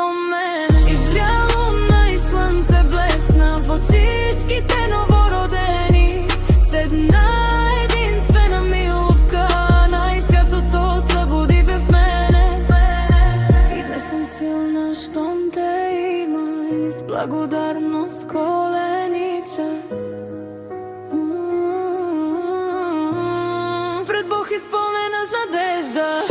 до мене. Изгряло најслънце блесна в очичките новородени. Седна единствена миловка, најсвятото събуди в мене. И днес съм силна, щом те има, и с благодарност коленича. Пред Бог изпълнена с надежда.